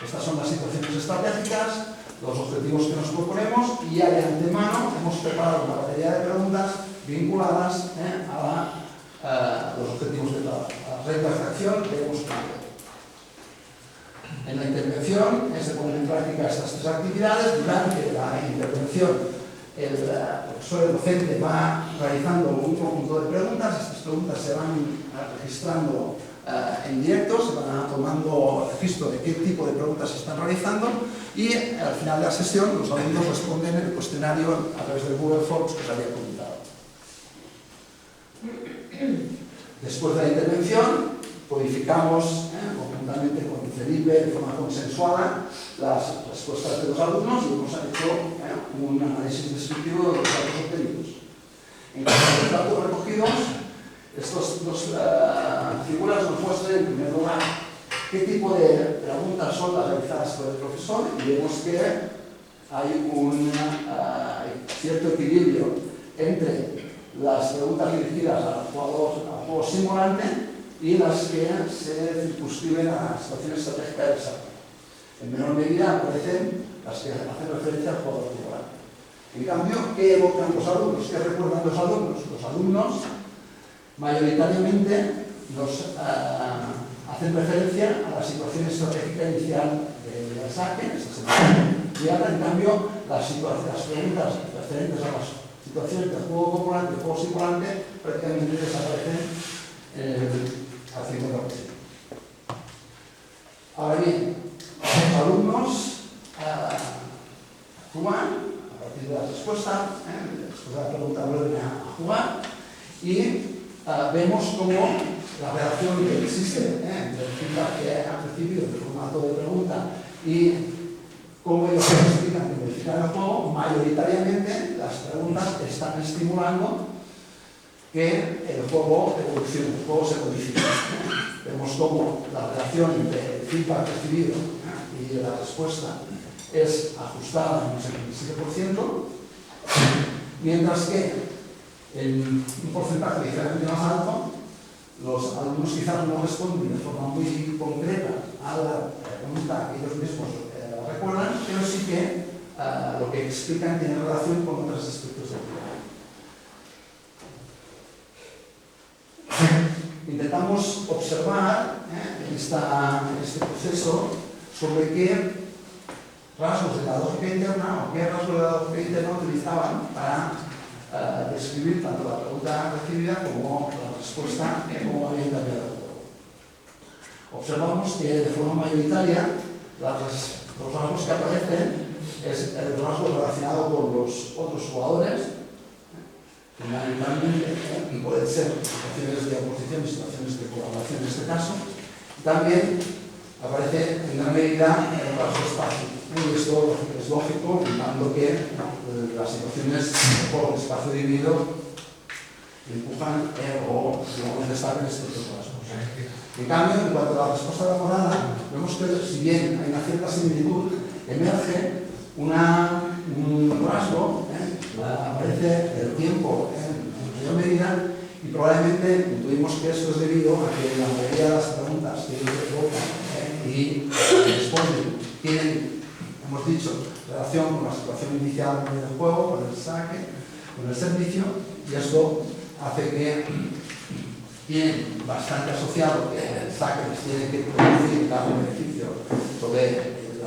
Estas son las situaciones estratégicas, los objetivos que nos proponemos, y ya de antemano hemos preparado una batería de preguntas vinculadas a los objetivos de trabajo, a las reglas de acción que hemos planteado. En la intervención se ponen en práctica estas tres actividades. Durante la intervención, el profesor, el docente, va realizando un conjunto de preguntas. Estas preguntas se van registrando en directo, se van tomando registro de qué tipo de preguntas se están realizando, y al final de la sesión los alumnos responden el cuestionario a través del Google Forms que os había comentado. Después de la intervención, codificamos conjuntamente con Felipe de forma consensuada las respuestas de los alumnos y hemos hecho un análisis descriptivo de los datos obtenidos. En cuanto a los datos recogidos, estas dos figuras nos muestran en primer lugar qué tipo de preguntas son las realizadas por el profesor, y vemos que hay un cierto equilibrio entre las preguntas dirigidas al juego simulante y las que se circunscriben a la situación estratégica del examen. En menor medida aparecen las que hacen referencia al juego simulante. En cambio, ¿qué evocan los alumnos? ¿Qué recuerdan los alumnos? Los alumnos mayoritariamente nos hacen referencia a la situación estratégica inicial del saque, y ahora, en cambio, las preguntas referentes a las situaciones de juego componente y juego simulante prácticamente desaparecen al 50%. Ahora bien, los alumnos juegan a partir de la respuesta, después de la pregunta vuelven a jugar, y vemos cómo la relación que existe entre el feedback que han recibido en el formato de pregunta y cómo ellos se explican y modifican el juego. Mayoritariamente las preguntas están estimulando que el juego evolucione, el juego se modifique. Vemos cómo la relación entre el feedback recibido y la respuesta es ajustada en un 77%, mientras que en un porcentaje ligeramente más alto, los alumnos quizás no responden de forma muy concreta a la pregunta que ellos mismos recuerdan, pero sí que lo que explican tiene relación con otros aspectos del juego. Intentamos observar en este proceso sobre qué rasgos de la lógica interna o qué rasgos de la lógica interna utilizaban para describir tanto la pregunta recibida como la respuesta, como habían cambiado el juego. Observamos que de forma mayoritaria los rasgos que aparecen es el rasgo relacionado con los otros jugadores, fundamentalmente, y pueden ser situaciones de oposición y situaciones de colaboración en este caso. También aparece en gran medida el rasgo espacio. Y esto es lógico, dando que las situaciones de juego en espacio dividido empujan o destacan estos rasgos. En cambio, en cuanto a la respuesta elaborada, vemos que si bien hay una cierta similitud, emerge un rasgo, aparece el tiempo en mayor medida, y probablemente intuimos que esto es debido a que la mayoría de las preguntas que ellos evocan y responden tienen, hemos dicho, relación con la situación inicial del juego, con el saque, con el servicio, y esto hace que tienen bastante asociado que el saque les tiene que producir un beneficio sobre el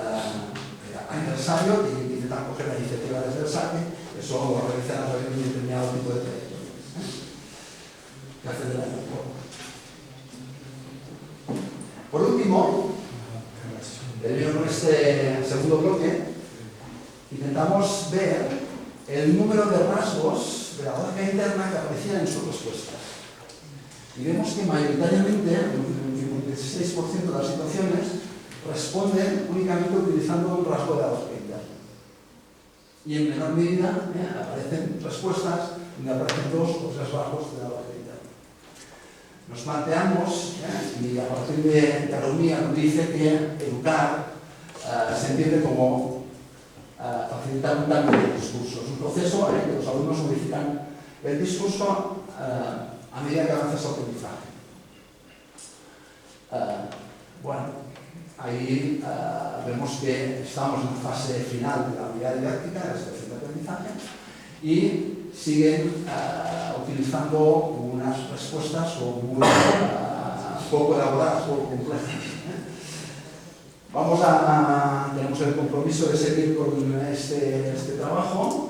adversario, y intentan coger la iniciativa desde el saque. Eso lo realizan a través de un determinado tipo de trayectorias que hacen del juego. Por último, en este segundo bloque, intentamos ver el número de rasgos de la lógica interna que aparecían en sus respuestas. Y vemos que mayoritariamente, un 56% de las situaciones, responden únicamente utilizando un rasgo de la lógica interna. Y en menor medida aparecen respuestas donde aparecen 2 o 3 rasgos de la lógica interna. Nos planteamos, y a partir de Caromía nos dice que educar se entiende como facilitar un cambio de discurso. Es un proceso en el que los alumnos modifican el discurso a medida que avanza su aprendizaje. Bueno, ahí vemos que estamos en la fase final de la unidad didáctica, de la situación de aprendizaje, y siguen utilizando unas respuestas muy poco elaboradas, poco complejas. Tenemos el compromiso de seguir con este trabajo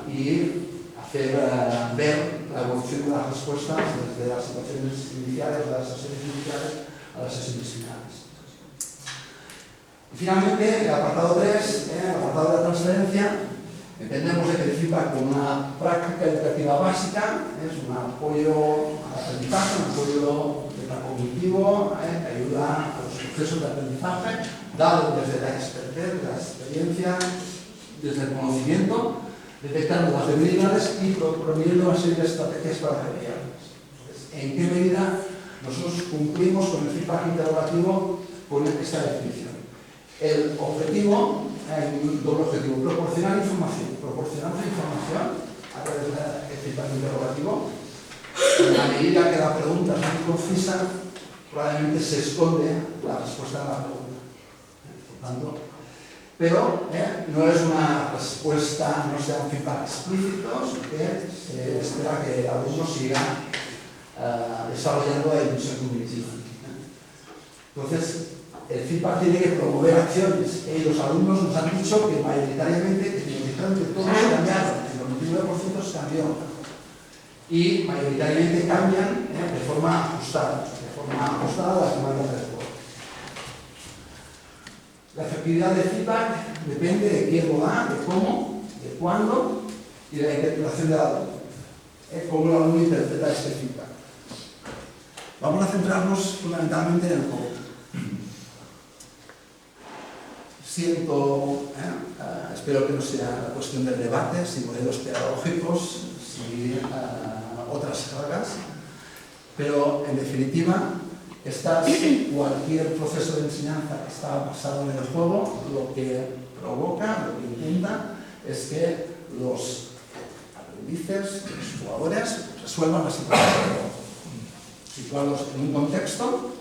y hacer ver la evolución de las respuestas desde las situaciones iniciales, de las sesiones iniciales a las sesiones finales. Y finalmente, el apartado 3, el apartado de la transferencia, entendemos el feedback como una práctica educativa básica, es un apoyo al aprendizaje, un apoyo cognitivo, que ayuda a los procesos de aprendizaje, dado desde la expertise, la experiencia, desde el conocimiento, detectando las debilidades y proponiendo una serie de estrategias para remediarlas. ¿En qué medida nosotros cumplimos con el feedback interrogativo con esta definición? El objetivo, un doble objetivo, proporcionar información. Proporcionamos información a través del feedback interrogativo. En la medida que la pregunta es muy concisa, probablemente se esconde la respuesta a la pregunta. Por tanto, pero no es una respuesta, no sea un feedback explícito, sino que se espera que el alumno siga desarrollando la dimensión cognitiva. Entonces, el feedback tiene que promover acciones. Los alumnos nos han dicho que mayoritariamente, todos cambiaron, el 99% se cambió. Y mayoritariamente cambian de forma ajustada a las demandas del juego. La efectividad del feedback depende de quién lo da, de cómo, de cuándo y de la interpretación del alumno. Cómo el alumno interpreta este feedback. Vamos a centrarnos fundamentalmente en el cómo. Espero que no sea la cuestión del debate, si modelos pedagógicos, si otras cargas, pero en definitiva, cualquier proceso de enseñanza que está basado en el juego, lo que provoca, lo que intenta, es que los aprendices, los jugadores, resuelvan la situación del juego. Situarlos en un contexto,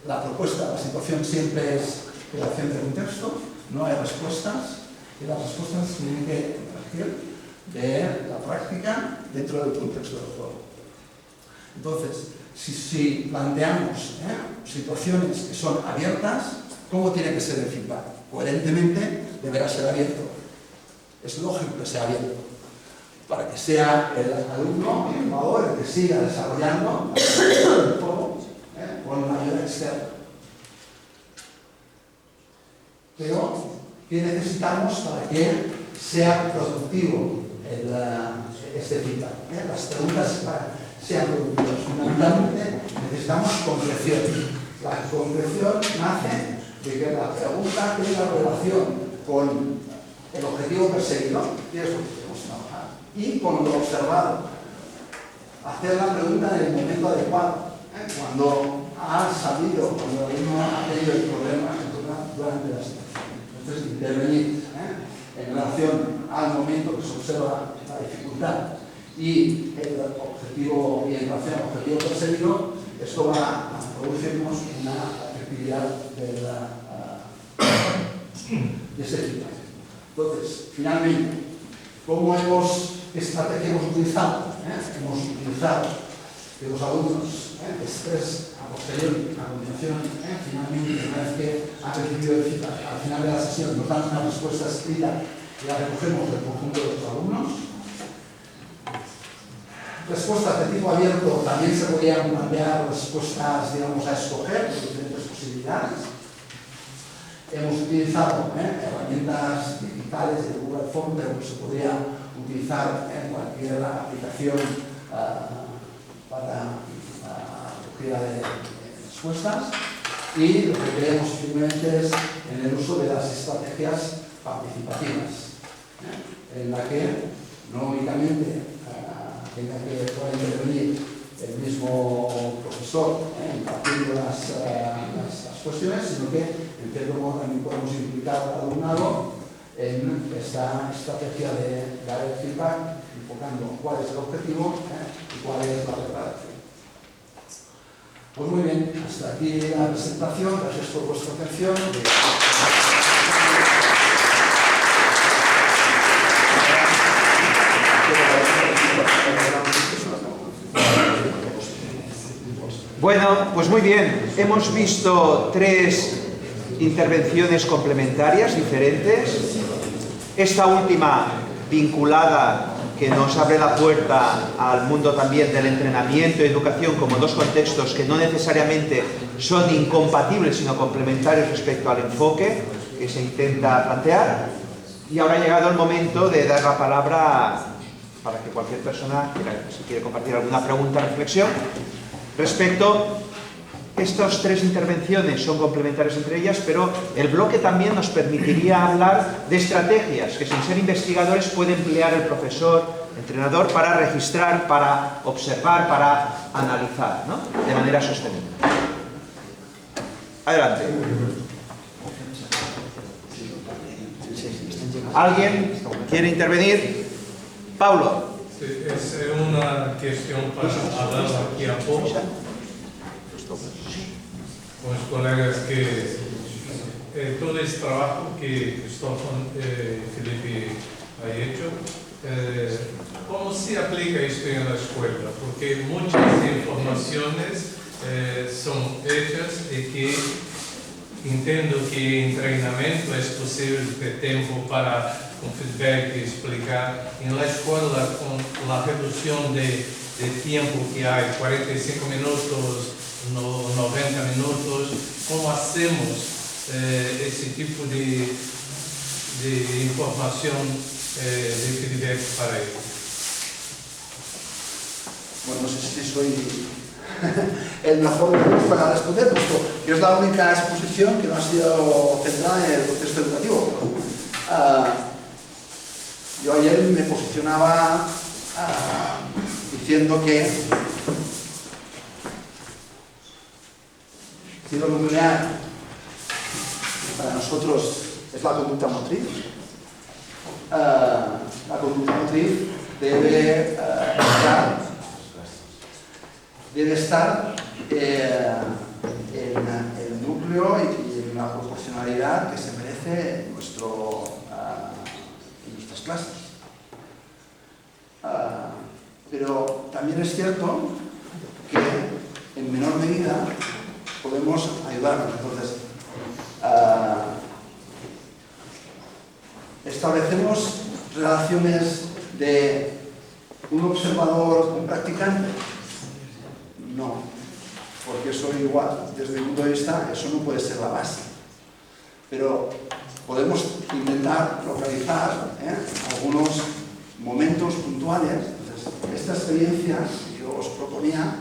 la propuesta, la situación siempre es creación de contexto, no hay respuestas, y las respuestas tienen que emerger de la práctica dentro del contexto del juego. Entonces, si planteamos situaciones que son abiertas, ¿cómo tiene que ser el feedback? Coherentemente deberá ser abierto. Es lógico que sea abierto, para que sea el alumno, el jugador, el que siga desarrollando el juego con una ayuda externa. Pero, ¿qué necesitamos para que sea productivo este feedback? Las preguntas para que sean productivas. Fundamentalmente necesitamos concreción. La concreción nace de que la pregunta tenga relación con el objetivo perseguido, que es lo que queremos trabajar, y con lo observado. Hacer la pregunta en el momento adecuado. Cuando ha salido, cuando el alumno ha tenido el problema durante la situación. Entonces, intervenir en relación al momento que se observa la dificultad y el objetivo, y en relación al objetivo perseguido, esto va a producirnos una efectividad de ese tipo. Entonces, finalmente, ¿qué estrategia hemos utilizado? Hemos utilizado que los alumnos estrés a posteriori, a continuación, finalmente, una vez que han recibido el feedback, al final de la sesión nos dan una respuesta escrita y la recogemos del conjunto de los alumnos. Respuestas de tipo abierto, también se podrían plantear respuestas, digamos, a escoger de diferentes posibilidades. Hemos utilizado herramientas digitales de Google Form, pero que se podría utilizar en cualquier aplicación para recogida de respuestas, y lo que creemos firmemente es en el uso de las estrategias participativas, en la que no únicamente tenga que poder intervenir el mismo profesor impartiendo las cuestiones, sino que en cierto modo también podemos implicar al alumnado en esta estrategia de dar el feedback, enfocando cuál es el objetivo y cuál es la preparación. Pues muy bien, hasta aquí la presentación, gracias por vuestra atención. Bueno, pues muy bien, hemos visto 3 intervenciones complementarias diferentes. Esta última vinculada, que nos abre la puerta al mundo también del entrenamiento y educación como 2 contextos que no necesariamente son incompatibles sino complementarios respecto al enfoque que se intenta plantear. Y ahora ha llegado el momento de dar la palabra para que cualquier persona, si quiere compartir alguna pregunta o reflexión respecto. Estas 3 intervenciones son complementarias entre ellas, pero el bloque también nos permitiría hablar de estrategias que, sin ser investigadores, puede emplear el profesor, entrenador, para registrar, para observar, para analizar, ¿no?, de manera sostenible. Adelante. ¿Alguien quiere intervenir? Paulo. Sí, es una cuestión para hablar aquí a poco con los colegas que todo este trabajo que Cristóbal Felipe ha hecho, ¿cómo se aplica esto en la escuela? Porque muchas informaciones son hechas y que entiendo que en entrenamiento es posible tener tiempo para con feedback y explicar. En la escuela, con la reducción de tiempo que hay, 45 minutos, 90 minutos, ¿cómo hacemos ese tipo de información, de feedback para ellos? Bueno, no sé si soy el mejor para responder, puesto que es la única exposición que no ha sido centrada en el contexto educativo. Yo ayer me posicionaba diciendo que estilo nuclear para nosotros es la conducta motriz. La conducta motriz debe estar en el núcleo y en la proporcionalidad que se merece en nuestras clases. Pero también es cierto que en menor medida podemos ayudarnos. Entonces, establecemos relaciones de un observador, un practicante. No, porque eso igual, desde mi punto de vista, eso no puede ser la base. Pero podemos intentar localizar algunos momentos puntuales. Entonces, esta experiencia que yo os proponía,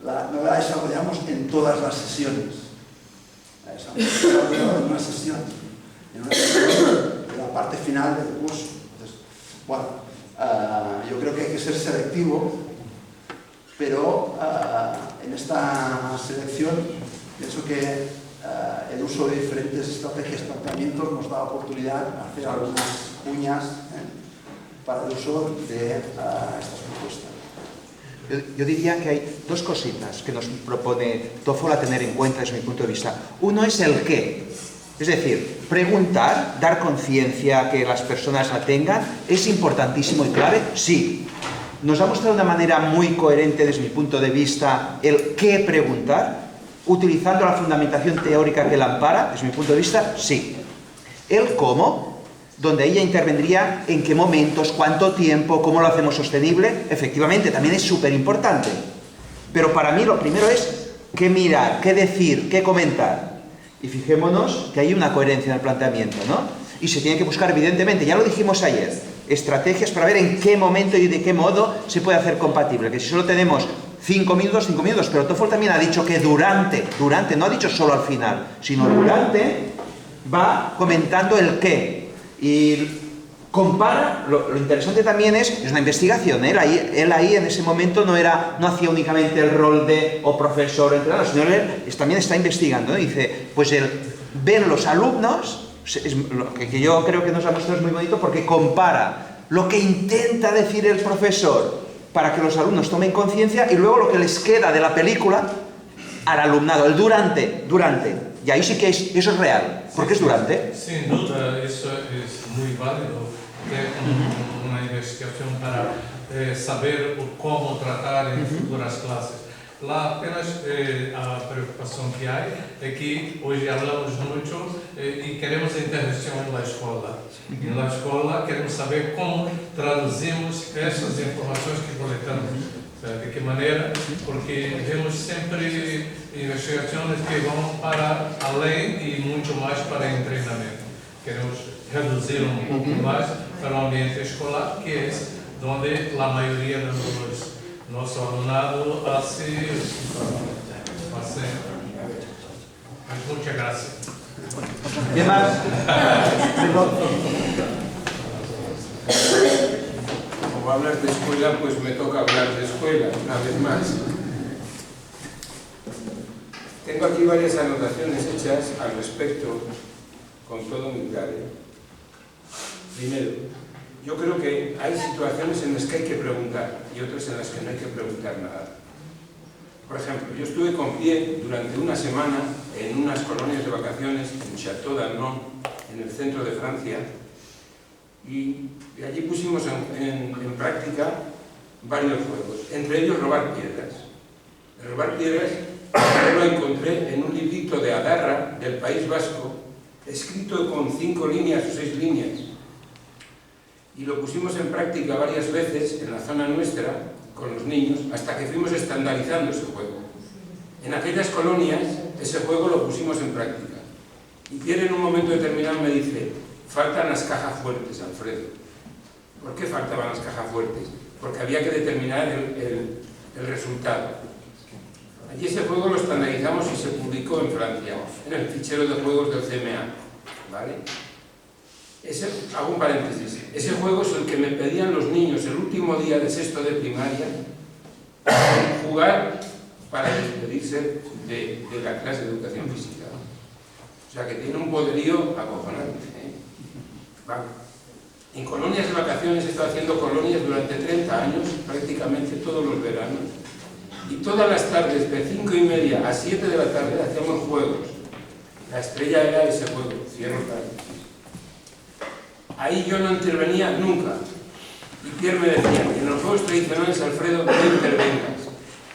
no la desarrollamos en todas las sesiones. La desarrollamos en una sesión, en la parte final del curso. Entonces, bueno, yo creo que hay que ser selectivo, pero en esta selección pienso que el uso de diferentes estrategias, planteamientos nos da oportunidad de hacer algunas cuñas para el uso de estas propuestas. Yo diría que hay 2 cositas que nos propone TOEFL a tener en cuenta desde mi punto de vista. Uno es el qué, es decir, preguntar, dar conciencia, que las personas la tengan, es importantísimo y clave, sí. Nos ha mostrado de una manera muy coherente desde mi punto de vista el qué preguntar, utilizando la fundamentación teórica que la ampara, desde mi punto de vista, sí. El cómo, donde ella intervendría en qué momentos, cuánto tiempo, cómo lo hacemos sostenible, efectivamente, también es súper importante. Pero para mí lo primero es qué mirar, qué decir, qué comentar. Y fijémonos que hay una coherencia en el planteamiento, ¿no? Y se tiene que buscar, evidentemente, ya lo dijimos ayer, estrategias para ver en qué momento y de qué modo se puede hacer compatible. Que si solo tenemos 5 minutos, pero TOEFL también ha dicho que durante, no ha dicho solo al final, sino durante, va comentando el qué. Y compara, lo interesante también es una investigación, él ahí en ese momento no hacía únicamente el rol de o profesor o entrenador, sino él también está investigando, ¿no? Dice, pues ven los alumnos, es lo que yo creo que nos ha mostrado es muy bonito porque compara lo que intenta decir el profesor para que los alumnos tomen conciencia y luego lo que les queda de la película al alumnado, el durante. Y ahí sí que eso es real. ¿Por qué es durante? Sin duda, eso es muy válido. Es una investigación para saber cómo tratar en futuras clases. Apenas a preocupação que há é que hoje falamos muito e queremos a intervenção na escola. E na escola queremos saber como traduzimos essas informações que coletamos. De que maneira? Porque vemos sempre investigações que vão para além e muito mais para o treinamento. Queremos reduzir um pouco mais para o ambiente escolar, que é onde a maioria dos nuestro alumnado hace. Muchas gracias. ¿Qué más? Como hablas de escuela, pues me toca hablar de escuela, una vez más. Tengo aquí varias anotaciones hechas al respecto, con todo humildad. Primero, yo creo que hay situaciones en las que hay que preguntar y otras en las que no hay que preguntar nada. Por ejemplo, yo estuve con pie durante una semana en unas colonias de vacaciones en Château d'Arnon, en el centro de Francia, y allí pusimos en práctica varios juegos, entre ellos robar piedras. El robar piedras yo lo encontré en un librito de Adarra, del País Vasco, escrito con 5 líneas o 6 líneas. Y lo pusimos en práctica varias veces en la zona nuestra, con los niños, hasta que fuimos estandarizando ese juego. En aquellas colonias, ese juego lo pusimos en práctica. Y Pierre en un momento determinado me dice, faltan las cajas fuertes, Alfredo. ¿Por qué faltaban las cajas fuertes? Porque había que determinar el resultado. Allí ese juego lo estandarizamos y se publicó en Francia, en el fichero de juegos del CMA. ¿Vale? Hago un paréntesis. Ese juego es el que me pedían los niños el último día de sexto de primaria jugar para despedirse de la clase de educación física. O sea que tiene un poderío acojonante. Vale. En colonias de vacaciones he estado haciendo colonias durante 30 años, prácticamente todos los veranos. Y todas las tardes, de 5:30 a 7 de la tarde, hacíamos juegos. La estrella era ese juego, cierro paréntesis. Ahí yo no intervenía nunca. Y Pierre me decía, en los juegos tradicionales, Alfredo, no intervengas.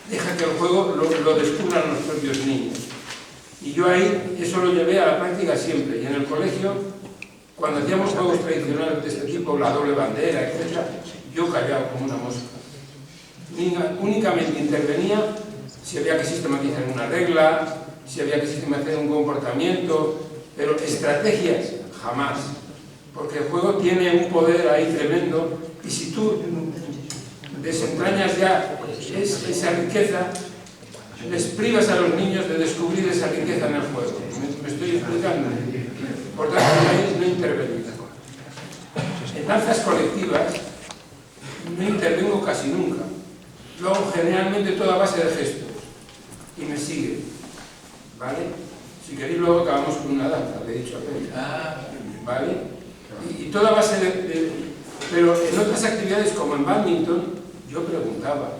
Deja que el juego lo descubran los propios niños. Y yo ahí, eso lo llevé a la práctica siempre. Y en el colegio, cuando hacíamos juegos tradicionales de este tipo, la doble bandera, etc., yo callaba como una mosca. Únicamente intervenía si había que sistematizar una regla, si había que sistematizar un comportamiento, pero estrategias, jamás. Porque el juego tiene un poder ahí tremendo y si tú desentrañas ya esa riqueza, les privas a los niños de descubrir esa riqueza en el juego. ¿Me estoy explicando? Por tanto, ahí no intervenir. En danzas colectivas no intervengo casi nunca. Lo hago generalmente toda a base de gestos y me sigue. ¿Vale? Si queréis luego acabamos con una danza, le he dicho a Pedro. ¿Vale? Y toda base pero en otras actividades como en bádminton yo preguntaba,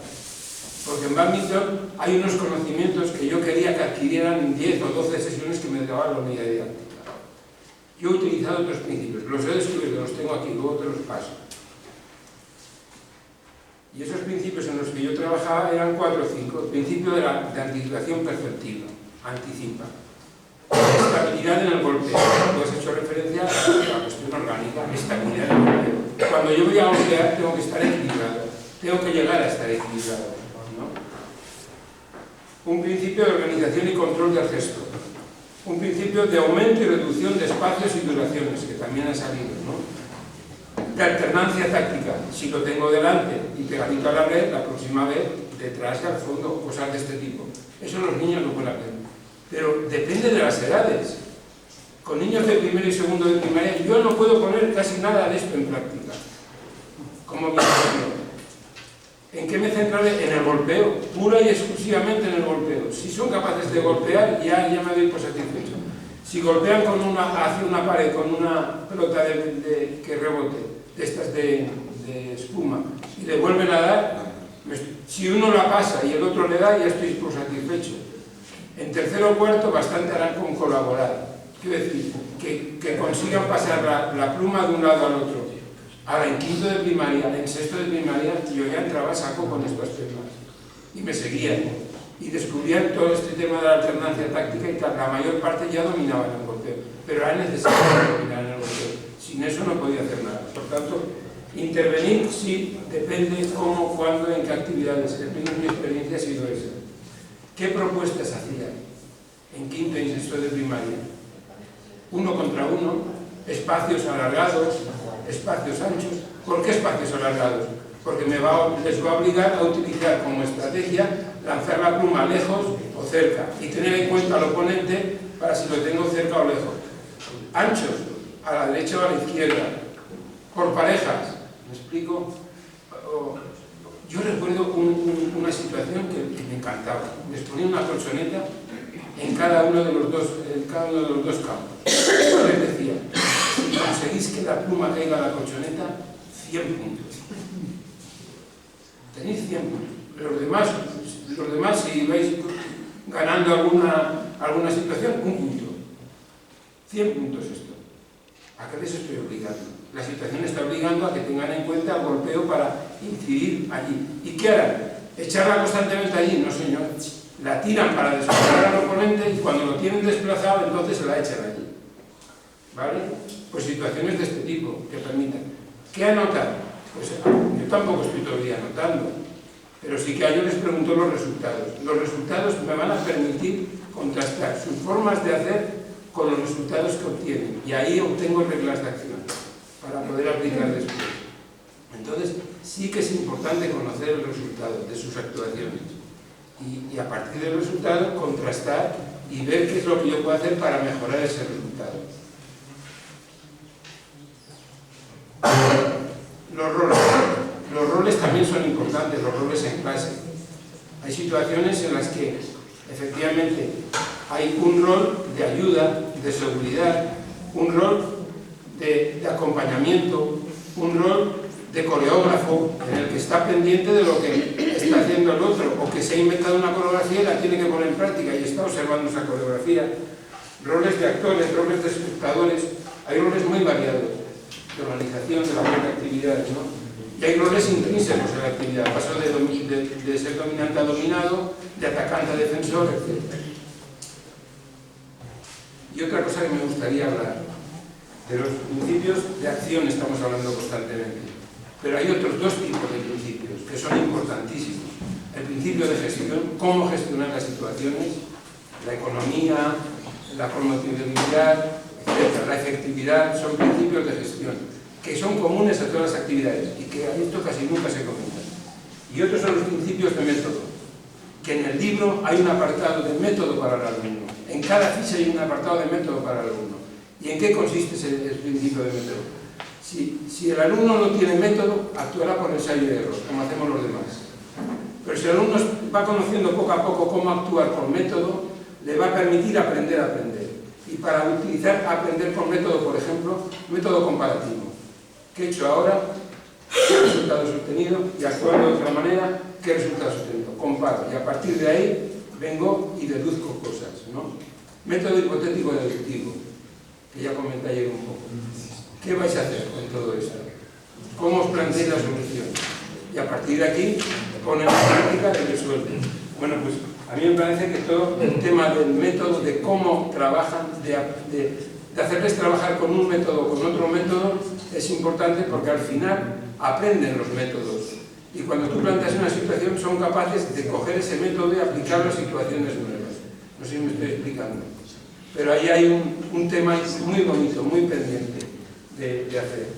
porque en bádminton hay unos conocimientos que yo quería que adquirieran en 10 o 12 sesiones que me daba la unidad didáctica. Yo he utilizado otros principios, los he descubierto, los tengo aquí, luego te los paso. Y esos principios en los que yo trabajaba eran 4 o 5. El principio de anticipación perceptiva, anticipa. Estabilidad en el golpeo. Tú has hecho referencia a la cuestión orgánica, estabilidad en el golpeo. Cuando yo voy a golpear tengo que estar equilibrado, tengo que llegar a estar equilibrado, ¿no? Un principio de organización y control del gesto. Un principio de aumento y reducción de espacios y duraciones, que también ha salido, ¿no? De alternancia táctica. Si lo tengo delante y pegadito a la red, la próxima vez detrás y al fondo, cosas de este tipo. Eso los niños lo pueden aprender. Pero depende de las edades. Con niños de primero y segundo de primaria yo no puedo poner casi nada de esto en práctica. Como mi ejemplo. ¿En qué me centraré? En el golpeo, pura y exclusivamente en el golpeo. Si son capaces de golpear, ya me doy por satisfecho. Si golpean hacia una pared con una pelota que rebote, de estas de espuma, y le vuelven a dar, si uno la pasa y el otro le da, ya estoy por satisfecho. En tercero o cuarto bastante harán con colaborar. Quiero decir, que consigan pasar la pluma de un lado al otro. Ahora, en quinto de primaria, en sexto de primaria, yo ya entraba a saco con estos temas. Y me seguían. Y descubrían todo este tema de la alternancia táctica y tal. La mayor parte ya dominaban el golpeo. Pero era necesario dominar el golpeo. Sin eso no podía hacer nada. Por tanto, intervenir sí, depende cómo, cuándo, en qué actividades. Mi experiencia ha sido esa. ¿Qué propuestas hacían en quinto y sexto de primaria? 1 contra 1, espacios alargados, espacios anchos. ¿Por qué espacios alargados? Porque les va a obligar a utilizar como estrategia lanzar la pluma lejos o cerca y tener en cuenta al oponente para si lo tengo cerca o lejos. Anchos, a la derecha o a la izquierda, por parejas. ¿Me explico? Yo recuerdo una situación que me encantaba. Les ponía una colchoneta en cada uno de los dos campos. Yo les decía, si conseguís que la pluma caiga a la colchoneta, 100 puntos. Tenéis 100 puntos. Los demás si vais ganando alguna situación, 1 punto. 100 puntos esto. ¿A qué les estoy obligando? La situación está obligando a que tengan en cuenta el golpeo para incidir allí. ¿Y qué harán? ¿Echarla constantemente allí? No, señor. La tiran para desplazar al oponente y cuando lo tienen desplazado, entonces se la echan allí. ¿Vale? Pues situaciones de este tipo que permitan. ¿Qué anotar? Pues yo tampoco estoy todo el día anotando, pero sí que yo les pregunto los resultados. Los resultados me van a permitir contrastar sus formas de hacer con los resultados que obtienen. Y ahí obtengo reglas de acción para poder aplicar después. Entonces, sí que es importante conocer el resultado de sus actuaciones. Y a partir del resultado, contrastar y ver qué es lo que yo puedo hacer para mejorar ese resultado. Los roles también son importantes, los roles en clase. Hay situaciones en las que, efectivamente, hay un rol de ayuda, de seguridad, un rol de acompañamiento, un rol de coreógrafo en el que está pendiente de lo que está haciendo el otro, o que se ha inventado una coreografía y la tiene que poner en práctica y está observando esa coreografía. Roles de actores, roles de espectadores, hay roles muy variados de organización de la propia actividad, ¿no? Y hay roles intrínsecos en la actividad, paso de ser dominante a dominado, de atacante a defensor, etc. Y otra cosa que me gustaría hablar, de los principios de acción estamos hablando constantemente, pero hay otros dos tipos de principios que son importantísimos. El principio de gestión, cómo gestionar las situaciones, la economía, la promotividad, etc., la efectividad, son principios de gestión que son comunes a todas las actividades y que a esto casi nunca se comentan. Y otros son los principios de método, que en el libro hay un apartado de método para el alumno. En cada ficha hay un apartado de método para el alumno. ¿Y en qué consiste ese principio de método? Si el alumno no tiene método, actuará por ensayo y error, como hacemos los demás. Pero si el alumno va conociendo poco a poco cómo actuar por método, le va a permitir aprender a aprender. Y para utilizar aprender por método, por ejemplo, método comparativo. ¿Qué he hecho ahora? ¿Qué resultados he obtenido? Y actuando de otra manera, ¿qué resultados he obtenido? Comparo. Y a partir de ahí vengo y deduzco cosas, ¿no? Método hipotético deductivo, que ya comenté ayer un poco. ¿Qué vais a hacer con todo esto? ¿Cómo os planteáis la solución? Y a partir de aquí, ponen en práctica y resuelven. Bueno, pues a mí me parece que todo el tema del método, de cómo trabajan, de hacerles trabajar con un método o con otro método, es importante porque al final aprenden los métodos. Y cuando tú planteas una situación, son capaces de coger ese método y aplicarlo a situaciones nuevas. No sé si me estoy explicando. Pero ahí hay un tema muy bonito, muy pendiente de hacer.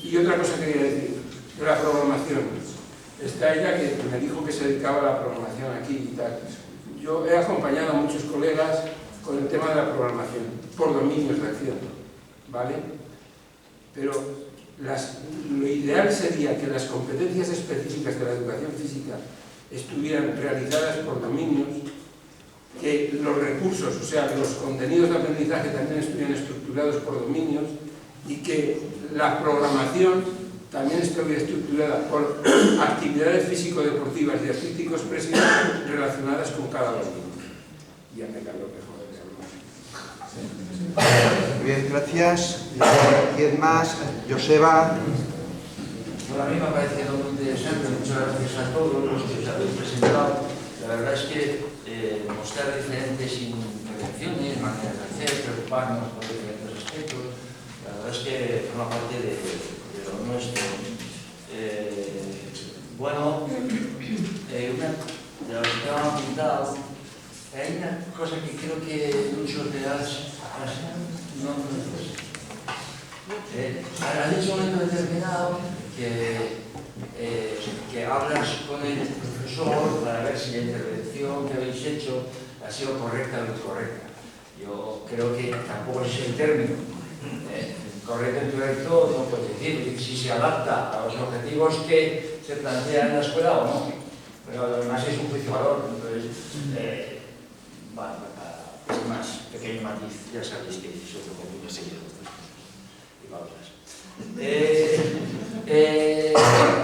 Y otra cosa que quería decir, de la programación. Está ella que me dijo que se dedicaba a la programación aquí y tal. Yo he acompañado a muchos colegas con el tema de la programación, por dominios de acción, ¿vale? Pero lo ideal sería que las competencias específicas de la educación física estuvieran realizadas por dominios, que los recursos, o sea, los contenidos de aprendizaje también estuvieran estructurados por dominios y que la programación también está muy estructurada por actividades físico-deportivas y artísticos expresivos relacionadas con cada uno. Ya me caló mejor de hablar. Bien, gracias. ¿Quién más? Joseba. Bueno, a mí me ha parecido muy interesante, muchas gracias a todos los que os habéis presentado. La verdad es que mostrar diferentes intervenciones, maneras de hacer, preocuparnos por diferentes aspectos, la verdad es que forma parte de lo nuestro. Bueno, una de las que han pintado, hay una cosa que creo que muchos de las no has dicho un momento determinado que hablas con el profesor para ver si la intervención que habéis hecho ha sido correcta o incorrecta. Yo creo que tampoco es el término. Correcto o incorrecto no puede decir si se adapta a los objetivos que se plantean en la escuela o no. Pero además es un juicio de valor. Entonces, es más pequeño matiz, ya sabéis que soy un poco seguido. Y pausas. Me ha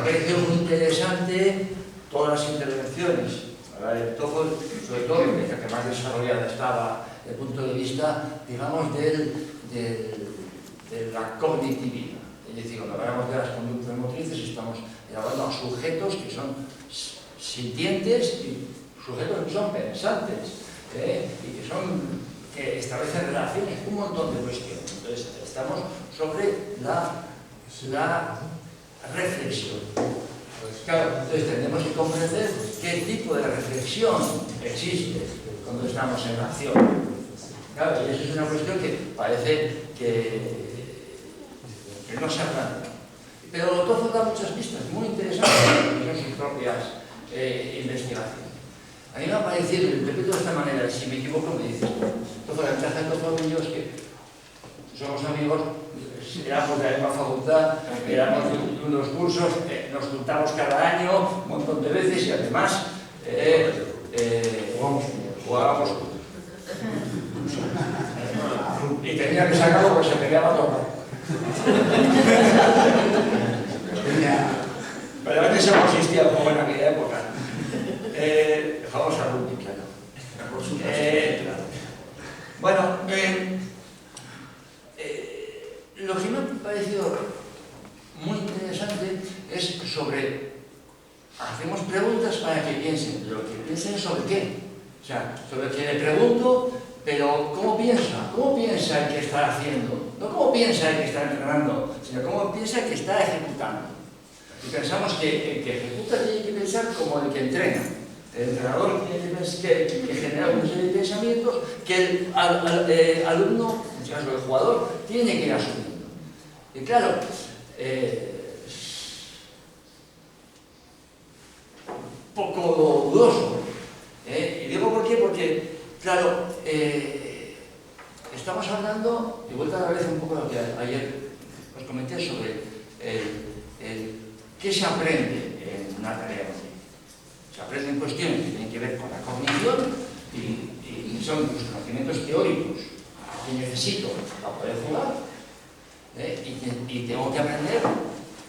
parecido muy interesante todas las intervenciones. El TOEFL, sobre todo, la que más desarrollada estaba desde el punto de vista, digamos, de la cognitividad. Es decir, cuando hablamos de las conductas motrices, estamos hablando a sujetos que son sintientes y sujetos que son pensantes, y que establecen relaciones, un montón de cuestiones. Entonces, estamos sobre la reflexión. Claro, entonces tenemos que comprender qué tipo de reflexión existe cuando estamos en la acción. Claro, y esa es una cuestión que parece que no se habla. Pero todo da muchas pistas muy interesantes en sus propias investigaciones. A mí me ha parecido, y repito de esta manera, y si me equivoco me dices, entonces la ventaja de todo ello es que somos amigos, éramos de la misma facultad, éramos de unos cursos, nos juntamos cada año un montón de veces y además jugábamos juntos. Y tenía que sacarlo porque se peleaba todo. Pero a veces no existía el juego en aquella época. Dejamos a Ruti, claro. Bueno, lo que me ha parecido muy interesante es sobre, hacemos preguntas para que piensen, pero que piensen sobre qué. O sea, sobre que le pregunto, pero ¿cómo piensa? ¿Cómo piensa el que está haciendo? No cómo piensa el que está entrenando, sino cómo piensa el que está ejecutando. Y pensamos que el que ejecuta tiene que pensar como el que entrena. El entrenador tiene que generar una serie de pensamientos que el alumno, en este caso el jugador, tiene que ir asumiendo. Y claro, poco dudoso. Y digo por qué, porque, claro, estamos hablando, de vuelta a la vez un poco lo que ayer os comenté sobre qué se aprende en una tarea. Se aprenden cuestiones que tienen que ver con la cognición y son los conocimientos teóricos que necesito para poder jugar, y tengo que aprender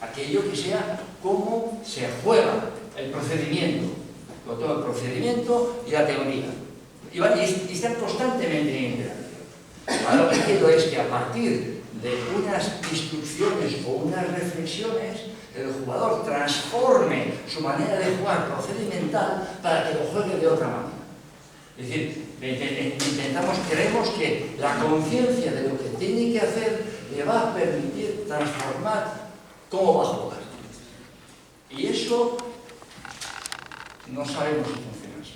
aquello que sea cómo se juega el procedimiento, todo el procedimiento y la teoría. Y están constantemente en interacción. Lo que quiero es que a partir de unas instrucciones o unas reflexiones, el jugador transforme su manera de jugar procedimental para que lo juegue de otra manera. Es decir, creemos que la conciencia de lo que tiene que hacer le va a permitir transformar cómo va a jugar. Y eso no sabemos si funciona así.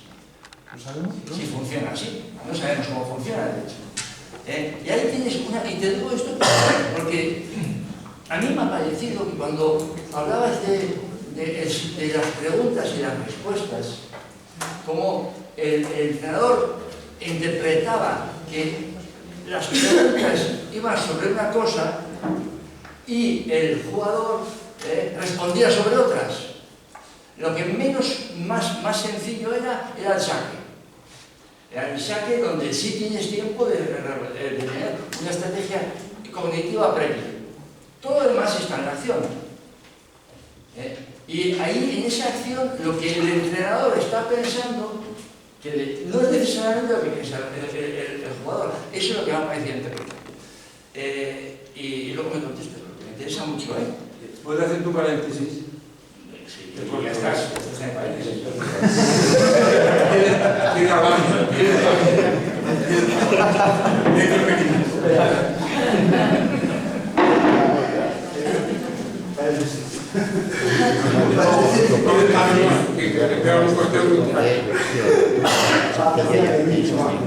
¿No sabemos? Si funciona así. No sabemos cómo funciona, de hecho. Y ahí tienes una... Y te digo esto porque a mí me ha parecido que cuando hablabas de las preguntas y las respuestas, como el entrenador interpretaba que las preguntas iban sobre una cosa y el jugador respondía sobre otras. Lo que más sencillo era el saque. Era el saque donde sí tienes tiempo de tener una estrategia cognitiva previa. Todo lo demás está en la acción. Y ahí, en esa acción, lo que el entrenador está pensando, que no es necesariamente lo que piensa el jugador, eso es lo que va apareciendo. Y luego me contestas, porque me interesa mucho, ¿Puedes hacer tu paréntesis? Sí, ya estás en paréntesis. Tiene abajo.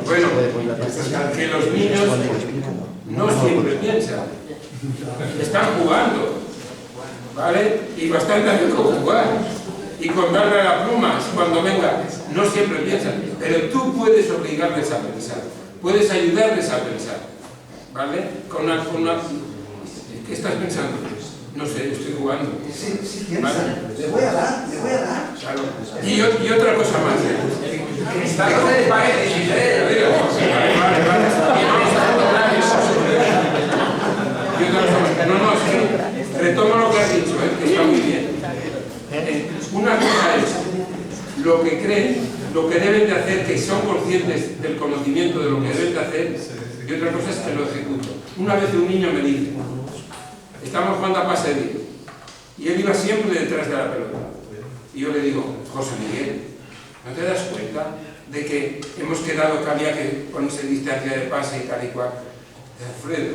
Bueno, que los niños no siempre piensan, están jugando, ¿vale? Y bastante hacen con jugar y con darle a la pluma cuando venga, no siempre piensan, pero tú puedes obligarles a pensar, puedes ayudarles a pensar, ¿vale? Con una ¿qué estás pensando? No sé, estoy jugando. Sí, piensa. ¿Vale? Le voy a dar. Claro. Y otra cosa más. Está con el paréntesis, Vale. Y otra cosa más. No, sí. Retomo lo que has dicho, que está muy bien. Una cosa es lo que creen, lo que deben de hacer, que son conscientes del conocimiento de lo que deben de hacer, y otra cosa es que lo ejecuto. Una vez un niño me dice, estamos jugando a pase de y él iba siempre detrás de la pelota. Y yo le digo, José Miguel, ¿no te das cuenta de que hemos quedado que había que ponerse distancia de pase y tal y cual? Alfredo,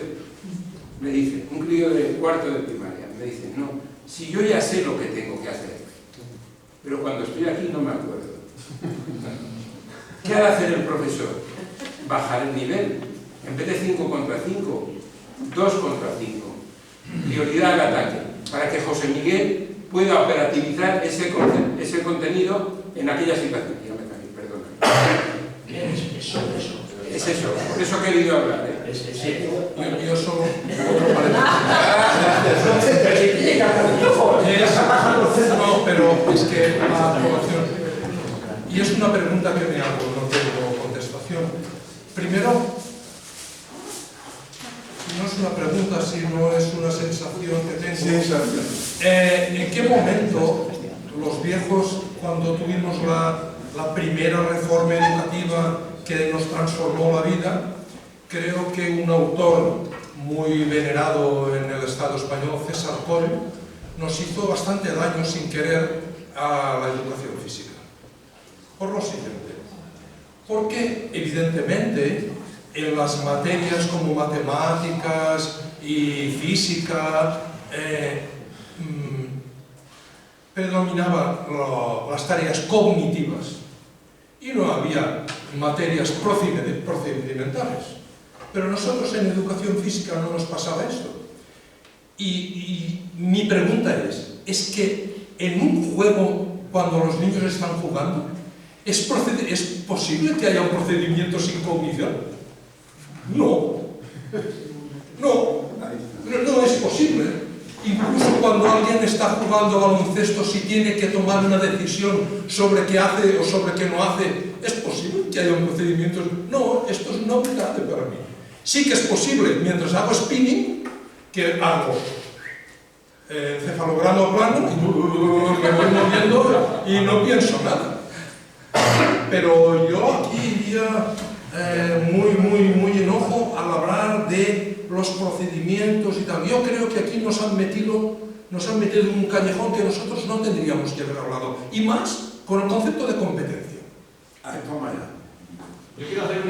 me dice, un crío de cuarto de primaria, me dice, no, si yo ya sé lo que tengo que hacer, pero cuando estoy aquí no me acuerdo. ¿Qué ha de hacer el profesor? Bajar el nivel. En vez de 5 contra 5, 2 contra 5. Prioridad al ataque, para que José Miguel pueda operativizar ese contenido en aquella situación. Ya me caí, perdona. Es eso, por eso he querido hablar. Yo solo otro paréntesis. No, pero es que la aprobación. Y es una pregunta que me hago, no tengo contestación. Primero, no es una pregunta, sino es una sensación que tengo. ¿En qué momento los viejos, cuando tuvimos la primera reforma educativa que nos transformó la vida, creo que un autor muy venerado en el Estado español, César Coll, nos hizo bastante daño sin querer a la educación física? Por lo siguiente, porque evidentemente en las materias como matemáticas y física predominaban las tareas cognitivas y no había materias procedimentales. Pero nosotros en educación física no nos pasaba esto. Y mi pregunta es que en un juego, cuando los niños están jugando, ¿es posible que haya un procedimiento sin cognición? No es posible. Incluso cuando alguien está jugando baloncesto, si tiene que tomar una decisión sobre qué hace o sobre qué no hace, ¿es posible que haya un procedimiento? No, esto es novedad para mí. Sí que es posible, mientras hago spinning, que hago encefalograma plano y me voy moviendo y no pienso nada. Pero yo aquí iría muy enojo al hablar de los procedimientos y tal. Yo creo que aquí nos han metido en un callejón que nosotros no tendríamos que haber hablado. Y más con el concepto de competencia. Ay, toma ya. Yo quiero hacer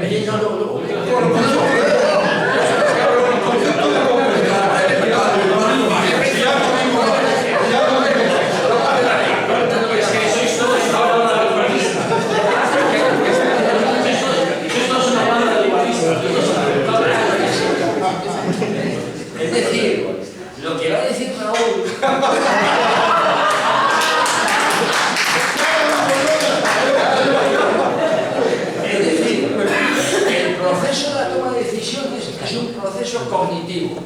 Es decir, lo que va a decir Raúl... Es decir, el proceso de la toma de decisiones es un proceso cognitivo,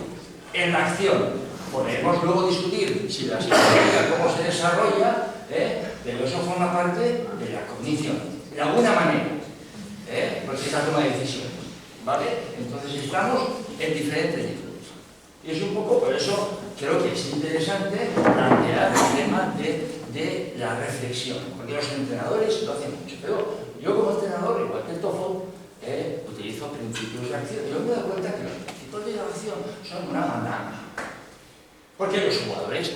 en la acción. Podemos luego discutir si la psicología, cómo se desarrolla, pero eso forma parte de la cognición, de alguna manera, porque es la toma de decisiones, ¿vale? Entonces estamos en diferentes niveles. Y es un poco por eso creo que es interesante plantear el tema de la reflexión, porque los entrenadores lo hacen mucho, pero yo como entrenador, igual que el TOEFL, utilizo principios de acción. Yo me doy cuenta que los principios de acción son una mandanga, porque los jugadores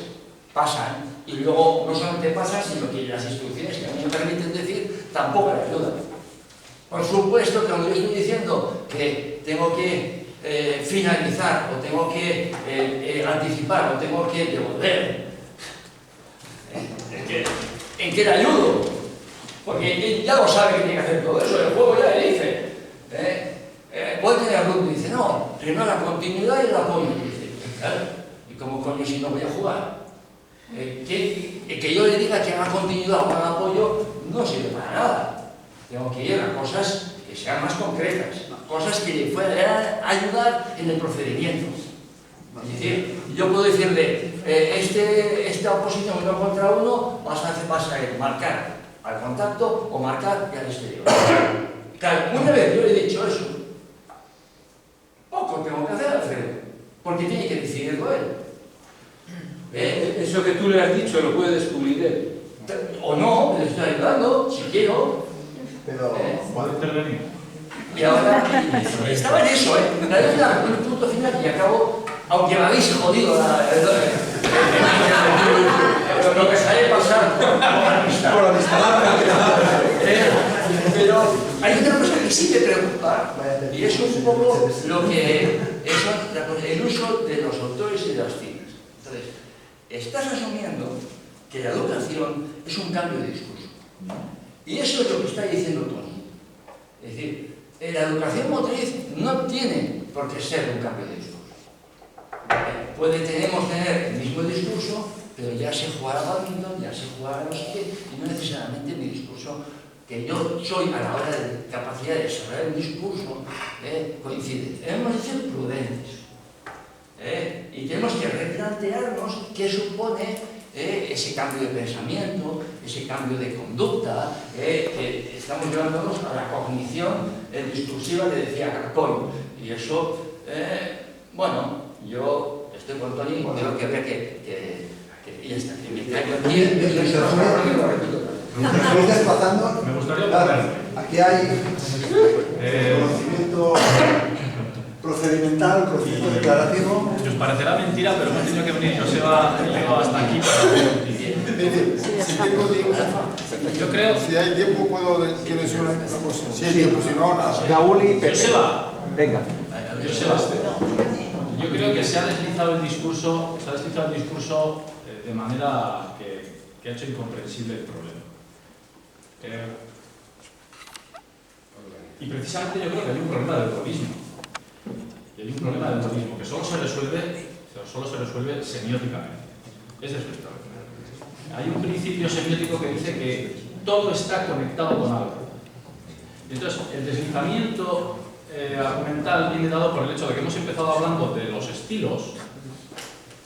pasan y luego no solamente pasan, sino que las instrucciones que a mí me permiten decir tampoco les ayudan. Por supuesto que cuando yo estoy diciendo que tengo que finalizar, o tengo que anticipar, o tengo que devolver, ¿en qué le ayudo? Porque él ya lo sabe que tiene que hacer todo eso, el juego ya le dice. Puede tener algún y dice, no, primero la continuidad y el apoyo. Dice, ¿y cómo coño si no voy a jugar? Que yo le diga que haga continuidad o haga apoyo no sirve para nada. Tengo que ir a cosas que sean más concretas, cosas que le puedan ayudar en el procedimiento. Es decir, yo puedo decirle, esta oposición 1 contra 1 vas a marcar al contacto o marcar al exterior. Claro, una vez yo le he dicho eso, poco tengo que hacer, Alfredo, porque tiene que decidirlo él. Eso que tú le has dicho lo puede descubrir él. O no, le estoy ayudando, si quiero. Pero, ¿Puedo intervenir? Y ahora, estaba en eso, un punto final y acabo, aunque me habéis jodido lo que sale pasar por la amistad. Pero hay otra cosa que sí me preocupa, y eso es un poco lo que es el uso de los autores y de las citas. Entonces, estás asumiendo que la educación es un cambio de discurso. Y eso es lo que está diciendo Tony. Es decir, la educación motriz no tiene por qué ser un cambio de discurso. Podemos tener el mismo discurso, pero ya sé jugar a badminton, ya sé jugar a no sé qué, y no necesariamente mi discurso, que yo soy a la hora de capacidad de desarrollar un discurso, coincide. Debemos de ser prudentes. Y tenemos que replantearnos qué supone ese cambio de pensamiento, ese cambio de conducta, que estamos llevándonos a la cognición discursiva que decía Carcoy. Y eso, bueno, yo estoy con Tony, creo que habría que ya está, que me traigo aquí, lo repito. me desplazando. Me gustaría Claro, hablar. aquí hay conocimiento procedimental, procedimiento declarativo. Os parecerá mentira, pero hemos tenido que venir Joseba hasta aquí para discutir. Si tengo tiempo, Yo creo... si hay tiempo, quiero decir una cosa. Si hay tiempo, si no, nada. Raúl y Pepe. Joseba, Venga. yo creo que se ha deslizado el discurso, de manera que ha hecho incomprensible el problema. Y precisamente yo creo que hay un problema del dualismo. Y hay un problema del dualismo que solo se resuelve semióticamente. Ese es el problema. Hay un principio semiótico que dice que todo está conectado con algo. Entonces, el deslizamiento argumental viene dado por el hecho de que hemos empezado hablando de los estilos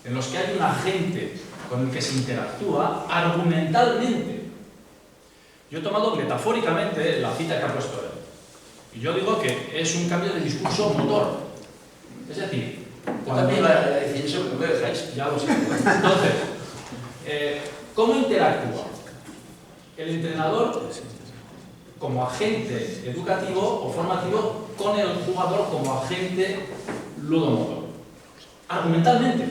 en los que hay un agente con el que se interactúa argumentalmente. Yo he tomado metafóricamente la cita que ha puesto él. Y yo digo que es un cambio de discurso motor. Es decir, También va a decir eso, que no me dejáis. ya lo sé. Entonces, ¿cómo interactúa el entrenador como agente educativo o formativo con el jugador como agente ludomotor? Argumentalmente.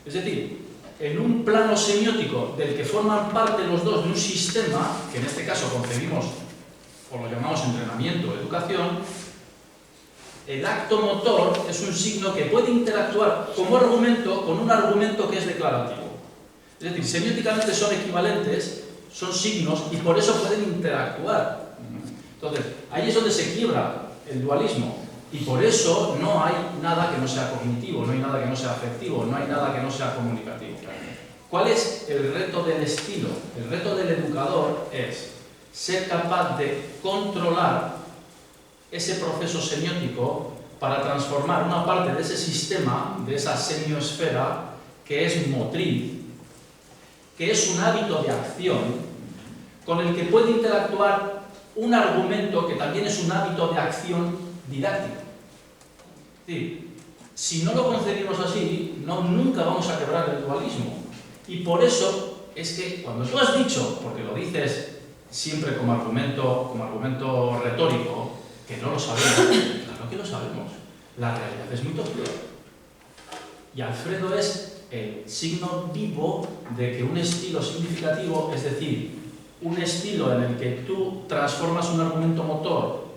Es decir, en un plano semiótico del que forman parte los dos de un sistema, que en este caso concebimos o lo llamamos entrenamiento o educación, el acto motor es un signo que puede interactuar como argumento con un argumento que es declarativo. Es decir, semióticamente son equivalentes, son signos y por eso pueden interactuar. Entonces, ahí es donde se quiebra el dualismo y por eso no hay nada que no sea cognitivo, no hay nada que no sea afectivo, no hay nada que no sea comunicativo. ¿Cuál es el reto del estilo? El reto del educador es ser capaz de controlar ese proceso semiótico para transformar una parte de ese sistema, de esa semiosfera, que es motriz, que es un hábito de acción, con el que puede interactuar un argumento que también es un hábito de acción didáctico. Es decir, Si no lo concebimos así, nunca vamos a quebrar el dualismo. Y por eso es que cuando tú has dicho, porque lo dices siempre como argumento retórico, que no lo sabemos, claro que lo sabemos. La realidad es muy tosca. Y Alfredo es el signo vivo de que un estilo significativo, es decir, un estilo en el que tú transformas un argumento motor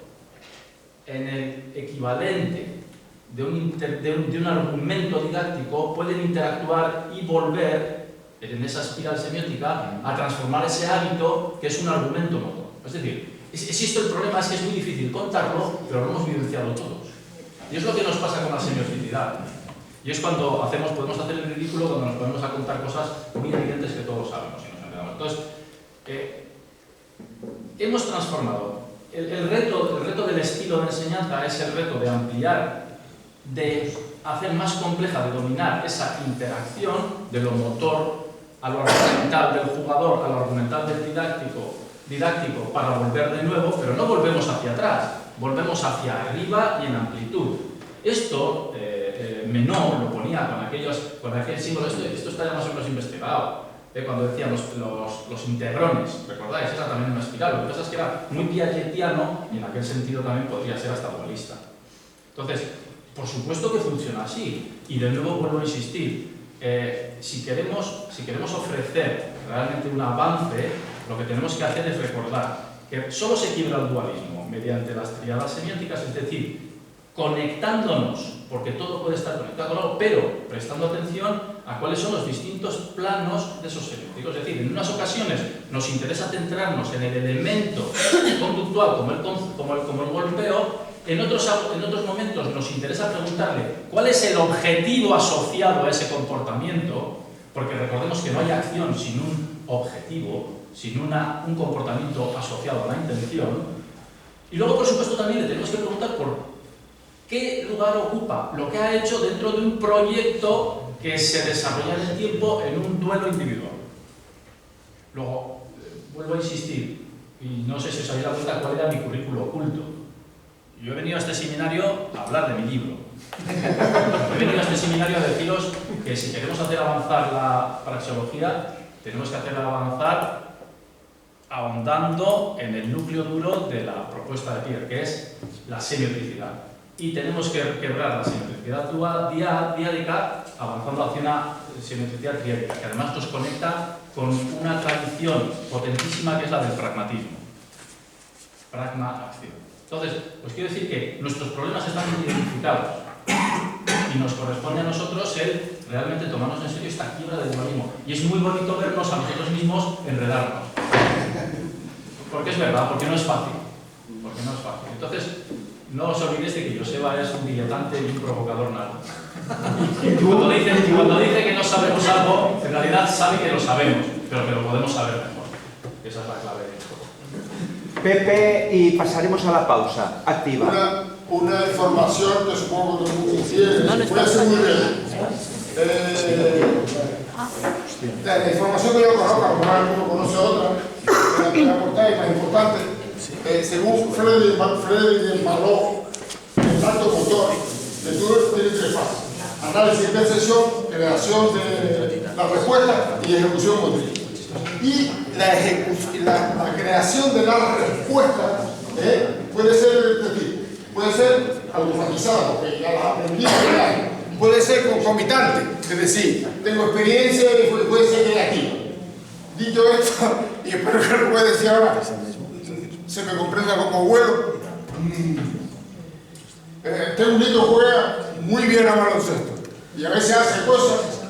en el equivalente de un argumento didáctico, pueden interactuar y volver en esa espiral semiótica a transformar ese hábito que es un argumento motor. Es decir, existe el problema, es que es muy difícil contarlo, pero lo hemos vivenciado todos. Y es lo que nos pasa con la semioticidad. Y es cuando podemos hacer el ridículo, cuando nos ponemos a contar cosas muy evidentes que todos sabemos y nos enredamos. Entonces, hemos transformado. El reto del estilo de enseñanza es el reto de ampliar, de hacer más compleja, de dominar esa interacción de lo motor a lo argumental del jugador, a lo argumental del didáctico para volver de nuevo, pero no volvemos hacia atrás, volvemos hacia arriba y en amplitud. Esto, Menó lo ponía con aquel símbolo, esto está ya más o menos investigado, cuando decían los integrones, ¿recordáis? Esa también una espiral, lo que pasa es que era muy piagetiano y en aquel sentido también podría ser hasta dualista. Entonces, por supuesto que funciona así, y de nuevo vuelvo a insistir, si queremos ofrecer realmente un avance, lo que tenemos que hacer es recordar que solo se quiebra el dualismo mediante las triadas semióticas, es decir, conectándonos, porque todo puede estar conectado, pero prestando atención a cuáles son los distintos planos de esos semióticos. Es decir, en unas ocasiones nos interesa centrarnos en el elemento conductual como el golpeo. En otros momentos nos interesa preguntarle cuál es el objetivo asociado a ese comportamiento, porque recordemos que no hay acción sin un objetivo, sin un comportamiento asociado a la intención. Y luego, por supuesto, también le tenemos que preguntar por qué lugar ocupa lo que ha hecho dentro de un proyecto que se desarrolla en el tiempo en un duelo individual. Luego, vuelvo a insistir, y no sé si os habéis dado cuenta cuál era mi currículo oculto. Yo he venido a este seminario a hablar de mi libro. He venido a este seminario a deciros que si queremos hacer avanzar la praxeología, tenemos que hacerla avanzar ahondando en el núcleo duro de la propuesta de Pierre, que es la semioticidad. Y tenemos que quebrar la semioticidad diádica avanzando hacia una semioticidad triádica, que además nos conecta con una tradición potentísima que es la del pragmatismo. Pragma-acción. Entonces, os quiero decir que nuestros problemas están identificados y nos corresponde a nosotros el realmente tomarnos en serio esta quiebra del dualismo. Y es muy bonito vernos a nosotros mismos enredarnos. Porque es verdad, porque no es fácil. Porque no es fácil. Entonces, no os olvidéis de que Joseba es un diletante y un provocador nato. Y cuando dice que no sabemos algo, en realidad sabe que lo sabemos, pero que lo podemos saber mejor. Esa es la clave de esto. Pepe, y pasaremos a la pausa activa. Una información que supongo que todo el mundo tiene, puede ser muy breve. La información que yo conozco, a lo mejor alguno conoce otra, la que aportar es más importante. Según Frederick Marlowe, el alto motor de todo tiene tres fases: análisis de percepción, creación de la respuesta y ejecución motriz. Y la creación de la respuesta puede ser automatizada, porque ya la aprendí, puede ser concomitante, es decir, tengo experiencia y puede ser creativa. Dicho esto, y espero que lo pueda decir ahora, se me comprenda como abuelo, tengo un niño que juega muy bien a baloncesto y a veces hace cosas